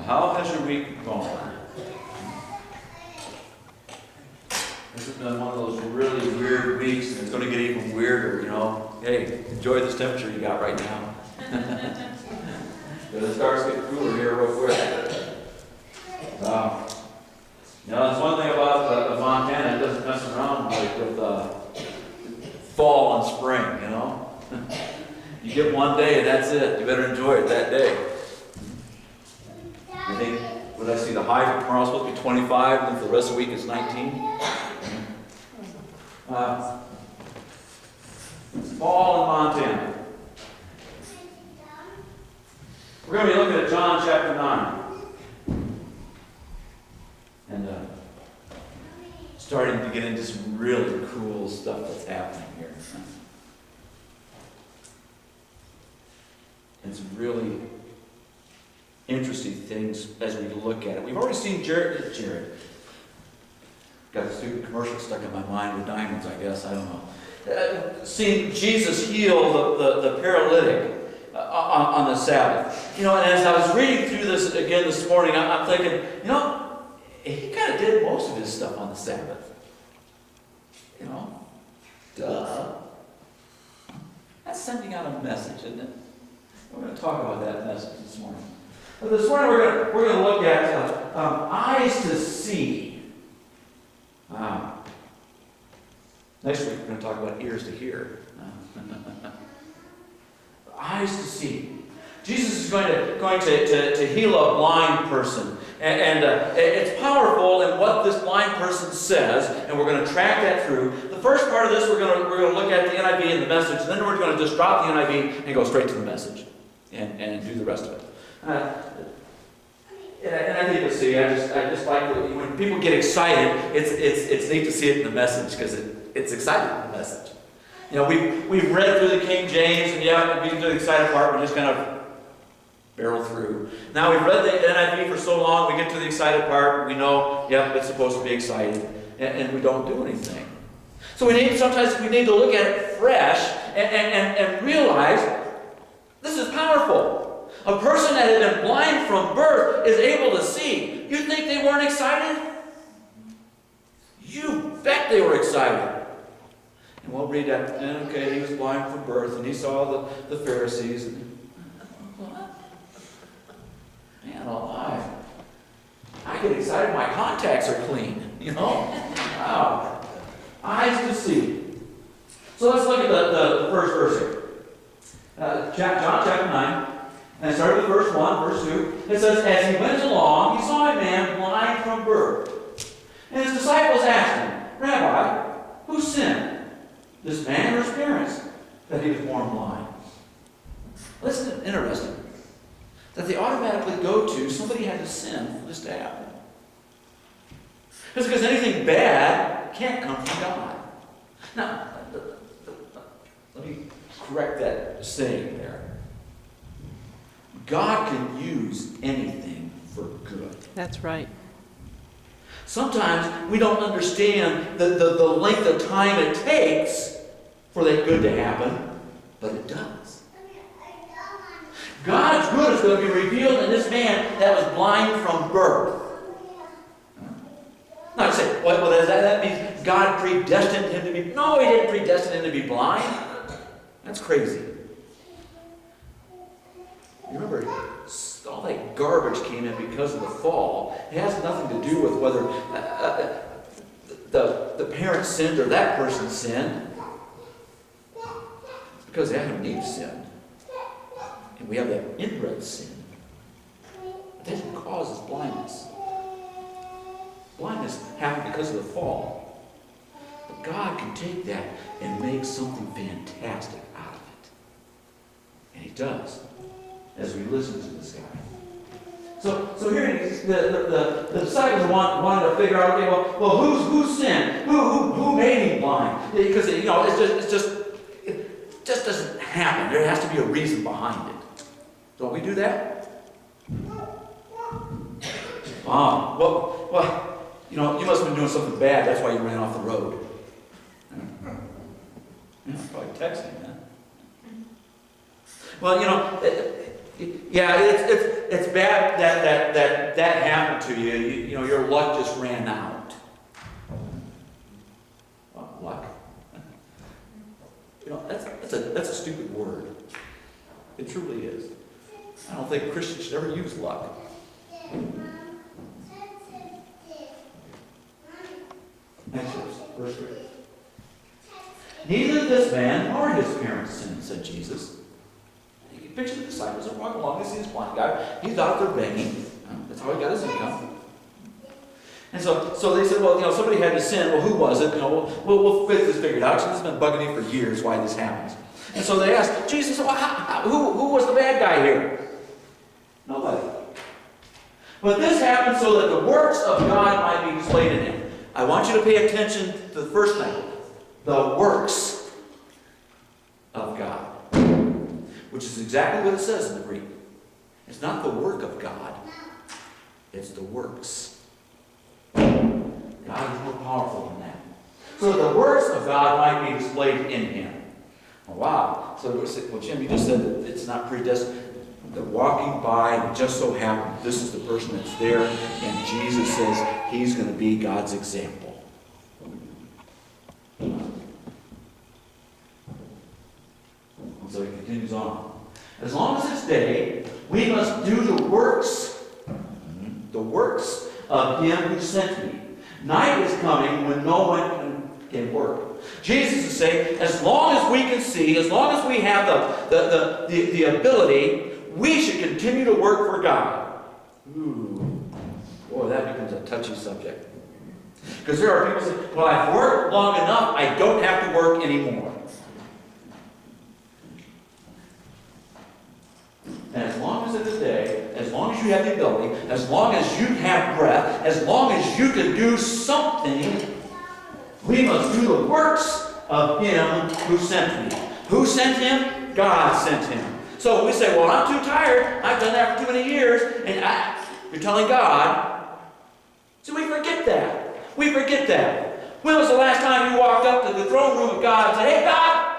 How has your week gone? This has been one of those really weird weeks, and it's going to get even weirder, you know. Hey, enjoy this temperature you got right now. But it starts to get cooler here real quick. You know, that's one thing about Montana, it doesn't mess around like with fall and spring, you know. You get one day and that's it. You better enjoy it that day. I think, what I see, the high for tomorrow is supposed to be 25, and then for the rest of the week it's 19. It's fall in Montana. We're going to be looking at John chapter 9. And starting to get into some really cool stuff that's happening here. And some really interesting things as we look at it. We've already seen Jared. Got a stupid commercial stuck in my mind with diamonds, I guess. I don't know. Seen Jesus heal the paralytic on the Sabbath. You know, and as I was reading through this again this morning, I'm thinking, you know, he kind of did most of his stuff on the Sabbath. You know? Duh. That's sending out a message, isn't it? We're going to talk about that message this morning. But this morning we're going to look at eyes to see. Next week we're going to talk about ears to hear. Eyes to see. Jesus is going to heal a blind person. And it's powerful in what this blind person says, and we're going to track that through. The first part of this, we're going to look at the NIV and the message, and then we're going to just drop the NIV and go straight to the message and do the rest of it. And I think you'll see, I just like when people get excited, it's neat to see it in the message because it's exciting in the message. You know, we've read through the King James, and yeah, we get to the excited part, we just kind of barrel through. Now we've read the NIV for so long, we get to the excited part, we know, yeah, it's supposed to be exciting, and we don't do anything. So sometimes we need to look at it fresh and realize this is powerful. A person that had been blind from birth is able to see. You think they weren't excited? You bet they were excited. And we'll read that, okay, he was blind from birth, and he saw the Pharisees. And, what? Man alive. I get excited, my contacts are clean, you know? Wow. Eyes to see. So let's look at the first verse here. John chapter 9. And I started with verse 1, verse 2. It says, as he went along, he saw a man blind from birth. And his disciples asked him, Rabbi, who sinned, this man or his parents, that he was born blind? Listen, interesting. That they automatically go to somebody had to sin for this to happen. Because anything bad can't come from God. Now, let me correct that saying there. God can use anything for good. That's right. Sometimes we don't understand the length of time it takes for that good to happen, but it does. God's good is going to be revealed in this man that was blind from birth. Now I say, well, does that mean God predestined him to be? No, he didn't predestine him to be blind. That's crazy. You remember, all that garbage came in because of the fall. It has nothing to do with whether the parents sinned or that person sinned. Because Adam and Eve sinned. And we have that inbred sin. It doesn't cause us blindness. Blindness happened because of the fall. But God can take that and make something fantastic out of it. And he does. As we listen to this guy. So here the disciples wanted to figure out, okay, well who sinned? Who made him blind? Because it just doesn't happen. There has to be a reason behind it. Don't we do that? Well, you must have been doing something bad. That's why you ran off the road. Probably texting, huh? Well, yeah, it's bad that happened to you. You know, your luck just ran out. Well, luck. You know, that's a stupid word. It truly is. I don't think Christians should ever use luck. Next verse 3. Neither this man nor his parents sinned, said Jesus. You can picture the disciples are walking along. They see this blind guy. He's out there begging. That's how he got his income. And so they said, well, somebody had to sin. Well, who was it? We'll get this figured out. Jesus has been bugging me for years why this happens. And so they asked Jesus, well, who was the bad guy here? Nobody. But this happened so that the works of God might be displayed in him. I want you to pay attention to the first thing. The works of God. Which is exactly what it says in the Greek. It's not the work of God. It's the works. God is more powerful than that. So the works of God might be displayed in him. Oh, wow. So, well, Jim, you just said that it's not predestined. They're walking by, and it just so happened this is the person that's there, and Jesus says he's going to be God's example. And so he continues on. As long as it's day, we must do the works of him who sent me. Night is coming when no one can work. Jesus is saying, as long as we can see, as long as we have the ability, we should continue to work for God. Ooh. Boy, that becomes a touchy subject. Because there are people who say, well, I've worked long enough, I don't have to work anymore. And as long as it's a day, as long as you have the ability, as long as you have breath, as long as you can do something, we must do the works of him who sent me. Who sent him? God sent him. So we say, well, I'm too tired. I've done that for too many years. And you're telling God. So we forget that. We forget that. When was the last time you walked up to the throne room of God and said, hey, God,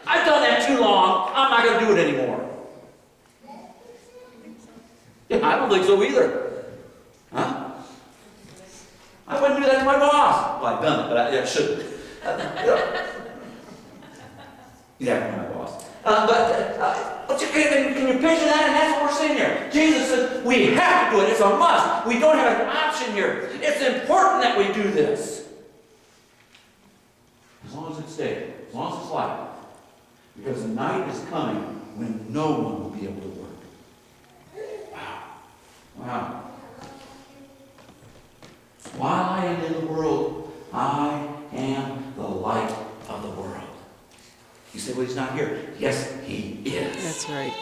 I've done that too long. I'm not going to do it anymore. Yeah, I don't think so either. Huh? I wouldn't do that to my boss. Well, I've done it, but I shouldn't. Yeah, my boss. But can you picture that? And that's what we're saying here. Jesus says we have to do it. It's a must. We don't have an option here. It's important that we do this. As long as it's day, as long as it's light. Because the night is coming when no one will be able to work. Wow. Wow. While I am in the world, I am the light of the world. You say, well, he's not here. Yes, he is. That's right.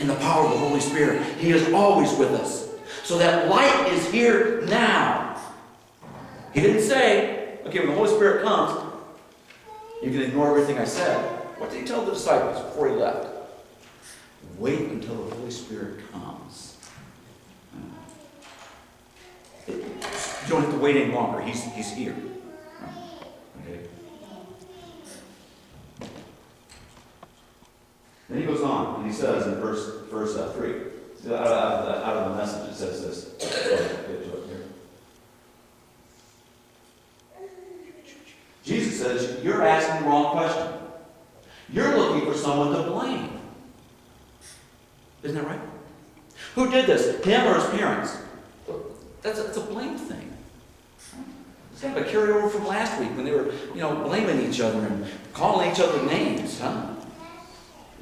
In the power of the Holy Spirit, he is always with us. So that light is here now. He didn't say, okay, when the Holy Spirit comes, you can ignore everything I said. What did he tell the disciples before he left? Wait until the Holy Spirit comes. You don't have to wait any longer. He's here. Okay. Then he goes on, and he says in verse 3, out of the Message, it says this. Get to it here. Jesus says, you're asking the wrong question. You're looking for someone to blame. Isn't that right? Who did this? Him or his parents? That's a blame thing. It's kind of a carryover from last week when they were, blaming each other and calling each other names, huh?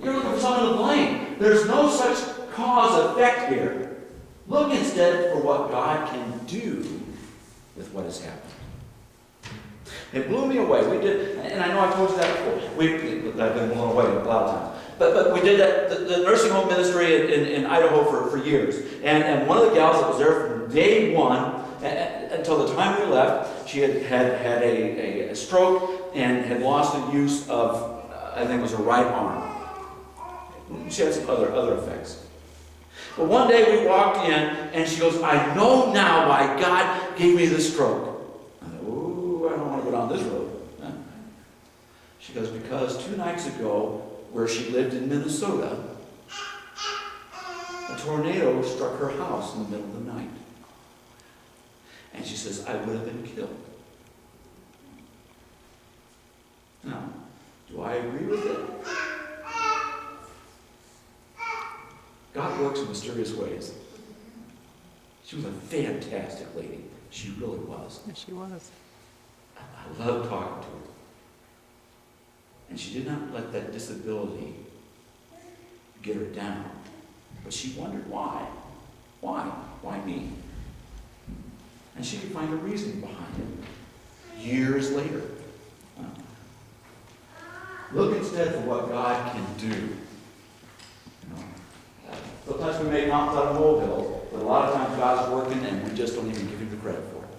You're looking for someone to blame. There's no such cause-effect here. Look instead for what God can do with what has happened. It blew me away. We did, and I know I told you that before. I've been blown away a lot of times. But we did that, the nursing home ministry in Idaho for years. And one of the gals that was there from day one until the time we left, she had a stroke and had lost the use of, I think it was her right arm. She had some other effects. But one day we walked in and she goes, I know now why God gave me the stroke. I thought, ooh, I don't want to go down this road. She goes, because 2 nights ago, where she lived in Minnesota, a tornado struck her house in the middle of the night. And she says, I would have been killed. Now, do I agree with it? God works in mysterious ways. She was a fantastic lady. She really was. Yes, she was. I loved talking to her. And she did not let that disability get her down. But she wondered why. Why? Why me? And she could find a reason behind it years later. Look instead for what God can do. Sometimes we make mountains out of molehills, but a lot of times God's working and we just don't even give him the credit for it.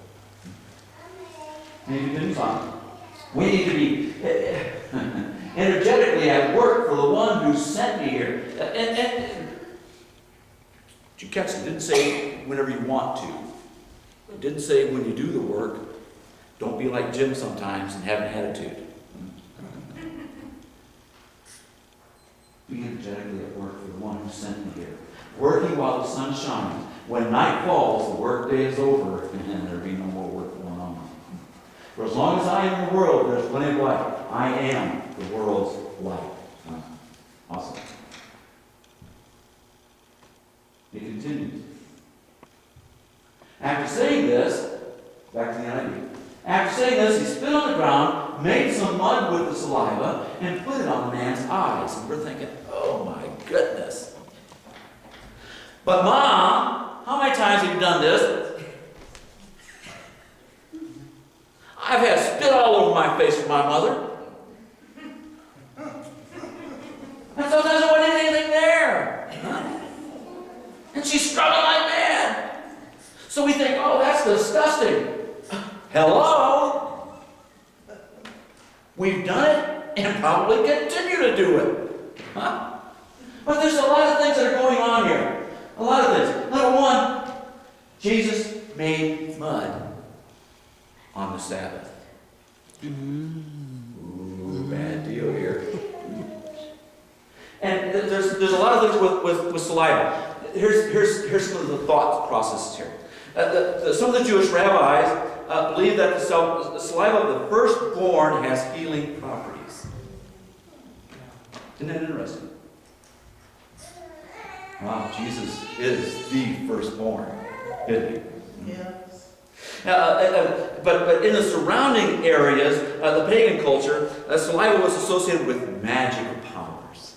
Maybe it didn't find. We need to be energetically at work for the one who sent me here. And did you catch it? It didn't say whenever you want to. It didn't say when you do the work, don't be like Jim sometimes and have an attitude. Be energetically at work for the one who sent me here. Working while the sun shines. When night falls, the workday is over, and there'll be no more work going on. For as long as I am in the world, there's plenty of light. I am the world's light. Awesome. It continues. After saying this, back to the idea. After saying this, he spit on the ground, made some mud with the saliva, and put it on the man's eyes. And we're thinking, oh my goodness. But Mom, how many times have you done this? I've had spit all over my face from my mother. And sometimes there wasn't anything there. And she's struggling like mad. So we think, oh, that's disgusting. Hello? We've done it and probably continue to do it. Huh? But there's a lot of things that are going on here. A lot of things. Number one, Jesus made mud on the Sabbath. Ooh, bad deal here. And there's a lot of things with saliva. Here's some of the thought processes here. Some of the Jewish rabbis believe that the saliva of the firstborn has healing properties. Isn't that interesting? Wow, Jesus is the firstborn, isn't he? Yes. But in the surrounding areas, the pagan culture, saliva was associated with magical powers.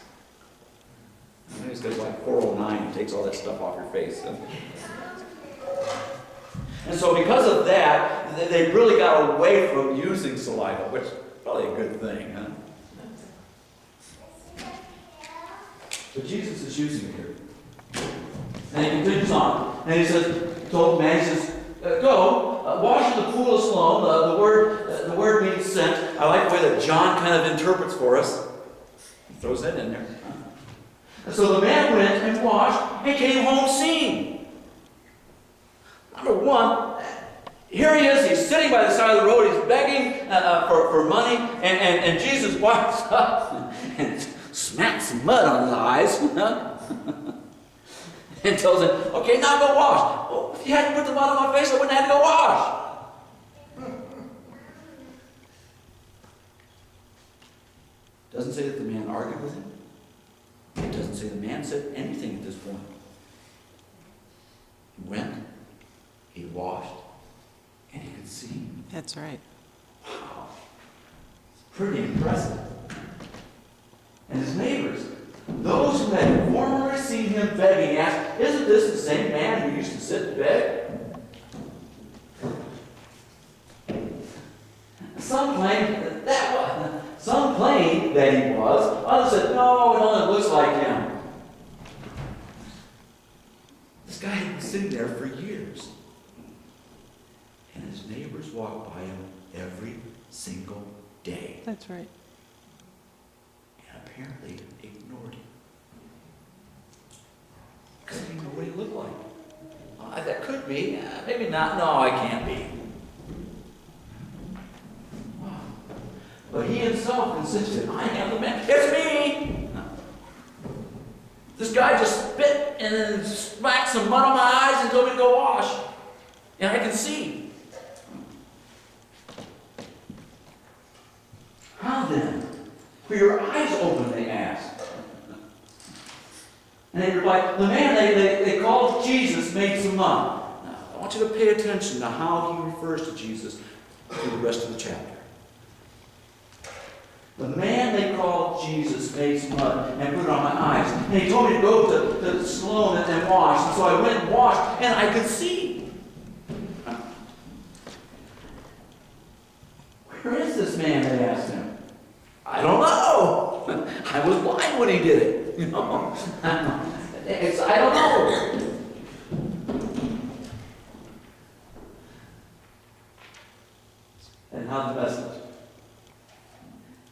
It's because like 409 it takes all that stuff off your face. And so because of that, they really got away from using saliva, which is probably a good thing, huh? But Jesus is using it here. And he continues on. And he says, told the man, he says, go, wash in the pool of Siloam. The word means sent. I like the way that John kind of interprets for us. He throws that in there. And so the man went and washed and came home seeing. Number one, here he is. He's sitting by the side of the road. He's begging for money. And Jesus walks up and smacks some mud on his eyes. And tells him, okay, now go wash. Well, if you hadn't put the mud on my face, I wouldn't have to go wash. Doesn't say that the man argued with him. It doesn't say the man said anything at this point. He went, he washed, and he could see. That's right. Wow. It's pretty impressive. And his neighbors, those who had formerly seen him begging, asked, isn't this the same man who used to sit and beg? Some claimed that he was. Others said, no, it only looks like him. This guy had been sitting there for years. And his neighbors walked by him every single day. That's right. And apparently ignored him. Because he didn't know what he looked like. That could be. Maybe not. No, I can't be. Wow. But he himself insisted, I am the man. It's me! This guy just spit and then smacked some mud on my eyes and told me to go wash. And I can see. How then? For your eyes open, they asked. And they replied, the man they called Jesus made some mud. Now, I want you to pay attention to how he refers to Jesus through the rest of the chapter. The man they called Jesus made some mud and put it on my eyes. And he told me to go to Siloam and wash. And so I went and washed, and I could see. Where is this man? They asked him. I don't know. I was blind when he did it. You know, I don't know. And how's the message?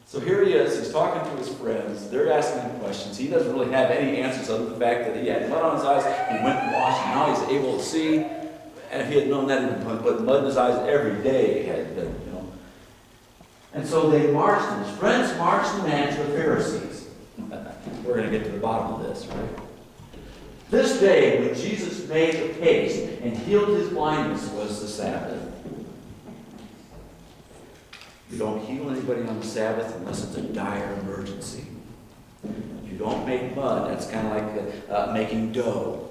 So here he is, he's talking to his friends, they're asking him questions. He doesn't really have any answers other than the fact that he had mud on his eyes, he went and washed, and now he's able to see. And if he had known that, he'd put mud in his eyes every day. You know. And so they marched, and his friends marched the man to the Pharisees. We're going to get to the bottom of this, right? This day, when Jesus made the paste and healed his blindness, was the Sabbath. You don't heal anybody on the Sabbath unless it's a dire emergency. You don't make mud. That's kind of like making dough.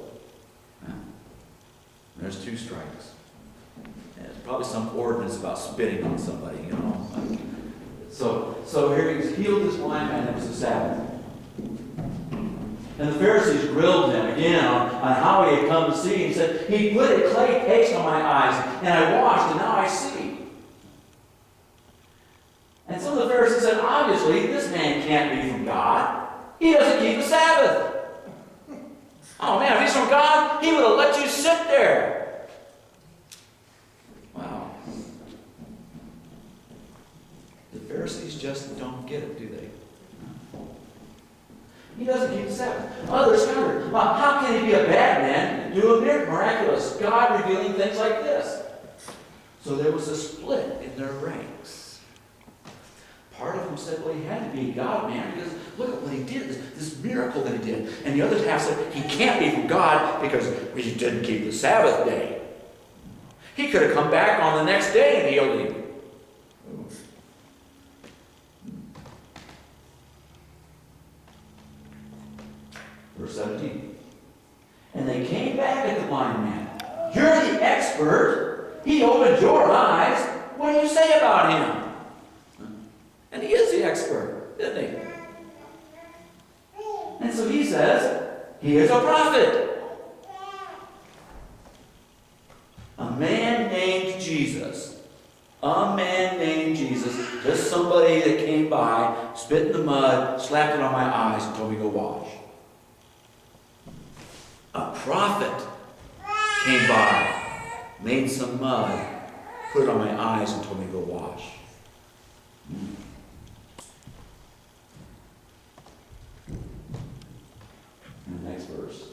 There's 2 strikes. And there's probably some ordinance about spitting on somebody, you know. So here he's healed this blind man. It was the Sabbath. And the Pharisees grilled him again on how he had come to see. He said, he put a clay paste on my eyes, and I washed, and now I see. And some of the Pharisees said, obviously, this man can't be from God. He doesn't keep the Sabbath. Oh man, if he's from God, he would have let you sit there. Wow. The Pharisees just don't get it, do they? He doesn't keep the Sabbath. Others countered, well, how can he be a bad man and do a miraculous God revealing things like this? So there was a split in their ranks. Part of them said, well, he had to be a God man because look at what he did, this miracle that he did. And the other half said, he can't be from God because he didn't keep the Sabbath day. He could have come back on the next day and healed him. Verse 17. And they came back at the blind man. You're the expert. He opened your eyes. What do you say about him? And he is the expert, isn't he? And so he says, he is a prophet. A man named Jesus. A man named Jesus. Just somebody that came by, spit in the mud, slapped it on my eyes, and told me to go wash. A prophet came by, made some mud, put it on my eyes, and told me to go wash. And the next verse.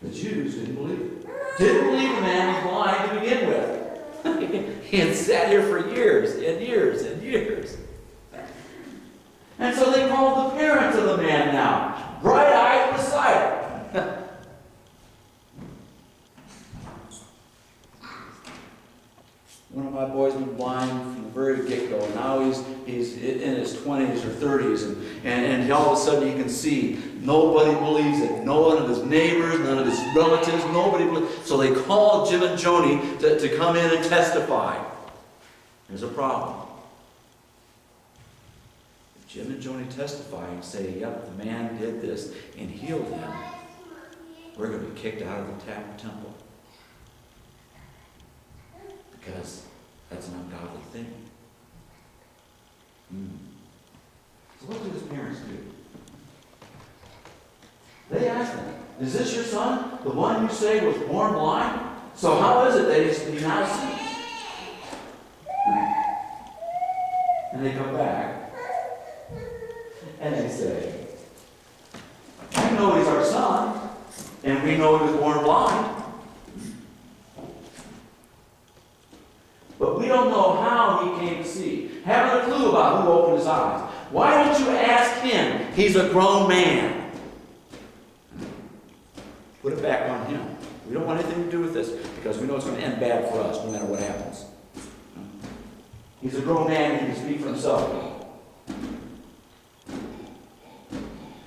The Jews didn't believe it. Didn't believe the man was blind to begin with. He had sat here for years and years and years. And so they called the parents of the man now. Bright-eyed Messiah. One of my boys was blind from the very get-go, and now he's in his 20s or 30s, and all of a sudden he can see. Nobody believes it. None of his neighbors, none of his relatives, nobody believes. So they called Jim and Joni to come in and testify. There's a problem. If Jim and Joni testify and say, yep, the man did this and healed him, we're going to be kicked out of the temple. Because that's an ungodly thing. So what do his parents do? They ask him, is this your son, the one you say was born blind? So how is it that he now sees? And they come back, and they say, we know he's our son, and we know he was born blind. But we don't know how he came to see. having a clue about who opened his eyes. Why don't you ask him? He's a grown man. Put it back on him. We don't want anything to do with this because we know it's going to end bad for us no matter what happens. He's a grown man and he can speak for himself.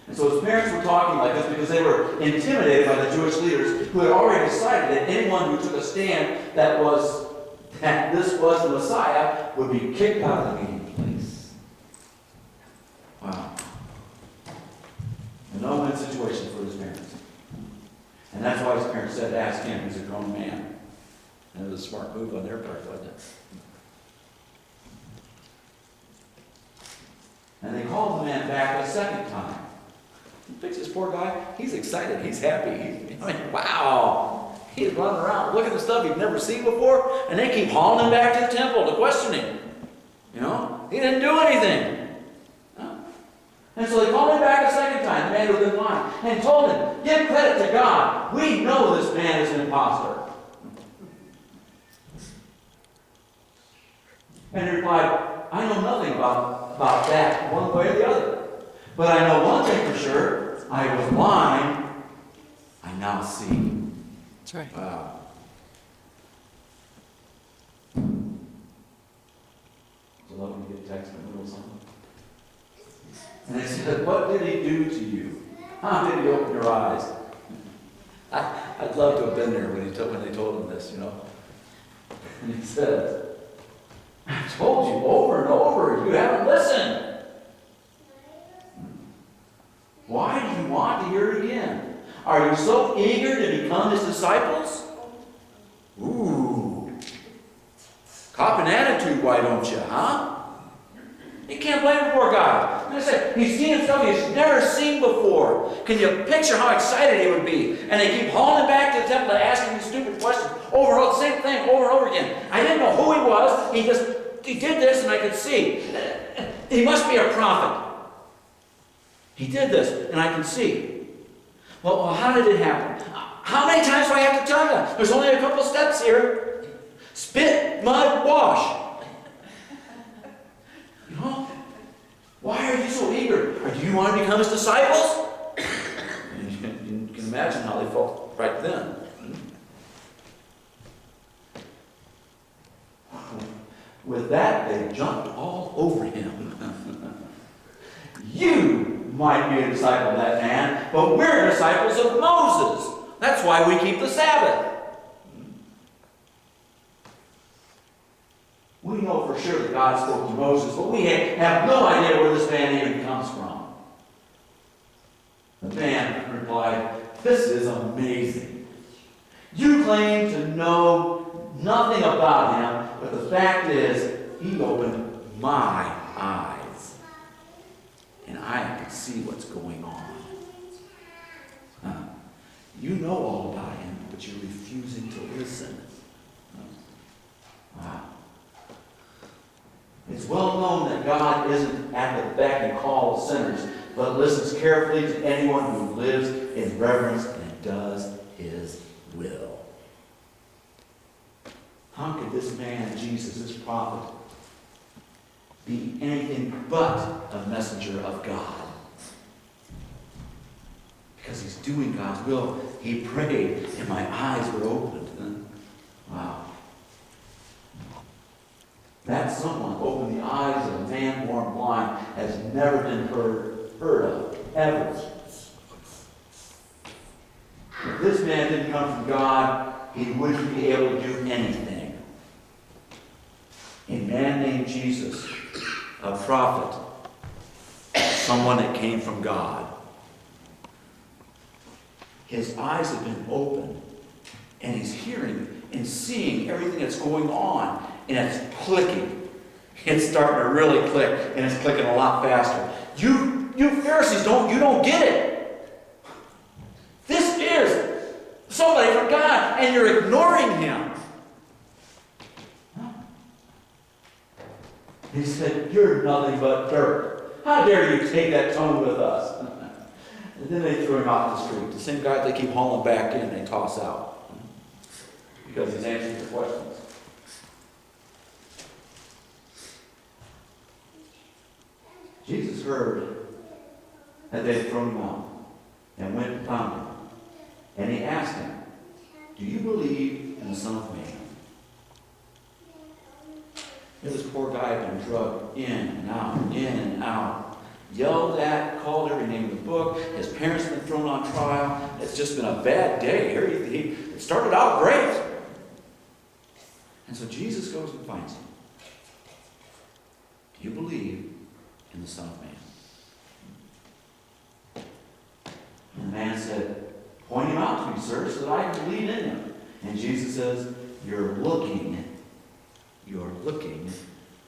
And so his parents were talking like this because they were intimidated by the Jewish leaders who had already decided that anyone who took a stand that this was the Messiah would be kicked out of the meeting place. Wow. A no-win situation for his parents. And that's why his parents said, ask him, he's a grown man. And it was a smart move on their part, wasn't it? And they called the man back a second time. You fix this poor guy, he's excited, he's happy. Wow. He's running around looking at stuff he'd never seen before, and they keep hauling him back to the temple to question him. You know? He didn't do anything. And so they called him back a second time, the man who was in line, and told him, give credit to God. We know this man is an imposter. And he replied, I know nothing about that one way or the other. But I know one thing for sure. I was blind. I now see. That's right. Wow. Do you love when you get a text in the middle of something? And they said, what did he do to you? How did he open your eyes? I'd love to have been there when they told him this, you know. And he said, I told you over and over, you haven't listened. Why do you want to hear it again? Are you so eager to become his disciples? Ooh. Cop an attitude, why don't you, huh? You can't blame the poor guy. Like I said, he's seen stuff he's never seen before. Can you picture how excited he would be? And they keep hauling him back to the temple and asking these stupid questions over and over, the same thing over and over again. I didn't know who he was. He did this and I could see. He must be a prophet. He did this and I can see. Well, how did it happen? How many times do I have to tell you? There's only a couple steps here. Spit, mud, wash. You know? Why are you so eager? Do you want to become his disciples? And you can imagine how they felt right then. With that, they jumped all over him. You might be a disciple of that man, but we're disciples of Moses. That's why we keep the Sabbath. We know for sure that God spoke to Moses, but we have no idea where this man even comes from. The man replied, this is amazing. You claim to know nothing about him, but the fact is, he opened my eyes. And I can see what's going on. You know all about him, but you're refusing to listen. Wow. It's well known that God isn't at the beck and call of sinners, but listens carefully to anyone who lives in reverence and does his will. How could this man, Jesus, this prophet, be anything but a messenger of God? Because he's doing God's will. He prayed, and my eyes were opened. Wow. That someone opened the eyes of a man born blind has never been heard of, ever. If this man didn't come from God, he wouldn't be able to do anything. A man named Jesus, a prophet, someone that came from God. His eyes have been opened, and he's hearing and seeing everything that's going on. And it's clicking. It's starting to really click, and it's clicking a lot faster. You Pharisees don't get it. This is somebody from God, and you're ignoring him. He said, you're nothing but dirt. How dare you take that tone with us? And then they threw him out the street. The same guy they keep hauling back in, they toss out. Because he's answering their questions. Jesus heard that they had thrown him out and went and found him. And he asked him, "Do you believe in the Son of Man?" This poor guy had been drugged in and out, yelled at, called every name in the book. His parents have been thrown on trial. It's just been a bad day. It started out great. And so Jesus goes and finds him. "Do you believe in the Son of Man?" And the man said, "Point him out to me, sir, so that I can believe in him." And Jesus says, You're looking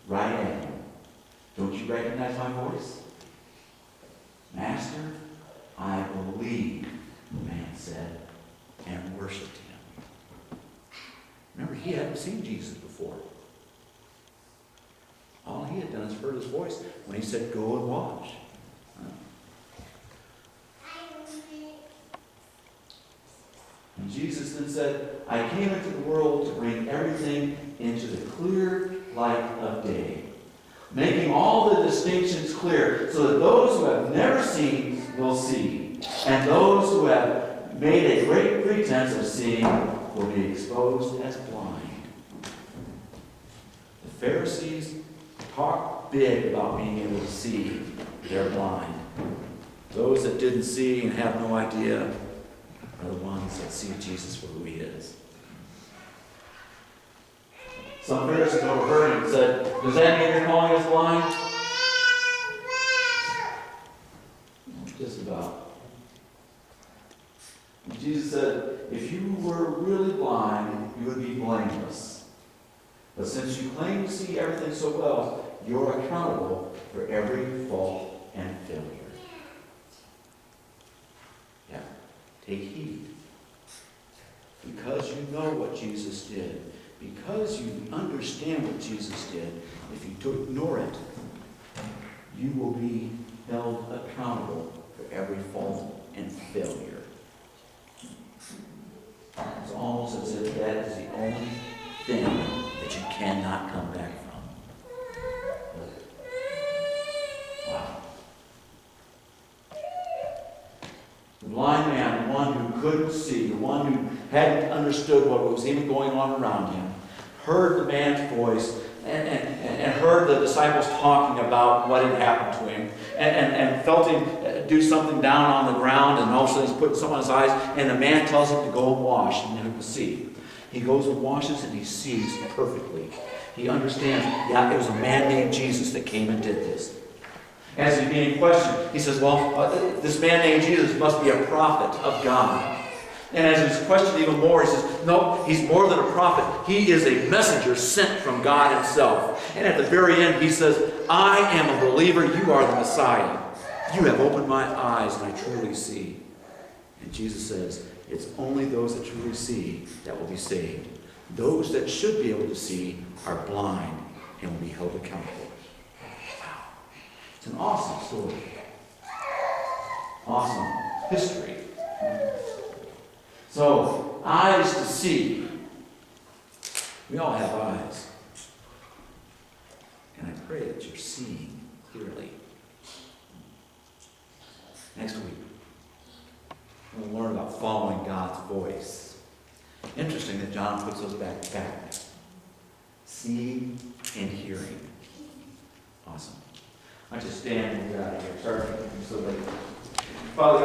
right at him. Don't you recognize my voice?" "Master, I believe," the man said, and worshipped him. Remember, he hadn't seen Jesus before. All he had done is heard his voice when he said, "Go and wash." And Jesus then said, "I came into the world to bring everything into the clear light of day, making all the distinctions clear, so that those who have never seen will see, and those who have made a great pretense of seeing will be exposed as blind." The Pharisees talk big about being able to see. They're blind. Those that didn't see and have no idea are the ones that see Jesus for who he is. Some Pharisees overheard him and said, "Does that mean you're calling us blind?" Just about. And Jesus said, "If you were really blind, you would be blameless. But since you claim to see everything so well, you're accountable for every fault and failure." Yeah, take heed. Because you know what Jesus did, because you understand what Jesus did, if you ignore it, you will be held accountable for every fault and failure. It's almost as if that is the only thing that you cannot come back from. Wow. The blind man, the one who couldn't see, the one who hadn't understood what was even going on around him, heard the man's voice and heard the disciples talking about what had happened to him, and felt him do something down on the ground, and all of a sudden he's putting something on his eyes, and the man tells him to go and wash, and he can see. He goes and washes, and he sees perfectly. He understands, yeah, it was a man named Jesus that came and did this. As he's being questioned, he says, well, this man named Jesus must be a prophet of God. And as he's questioned even more, he says, no, he's more than a prophet. He is a messenger sent from God himself. And at the very end, he says, I am a believer. You are the Messiah. You have opened my eyes, and I truly see. And Jesus says, it's only those that truly see that will be saved. Those that should be able to see are blind and will be held accountable. Wow. It's an awesome story. Awesome history. So, eyes to see. We all have eyes. And I pray that you're seeing clearly. Next week, we'll learn about following God's voice. Interesting that John puts those back to back. Seeing and hearing. Awesome. I just stand and get out of here. Sorry, I'm so late. Father,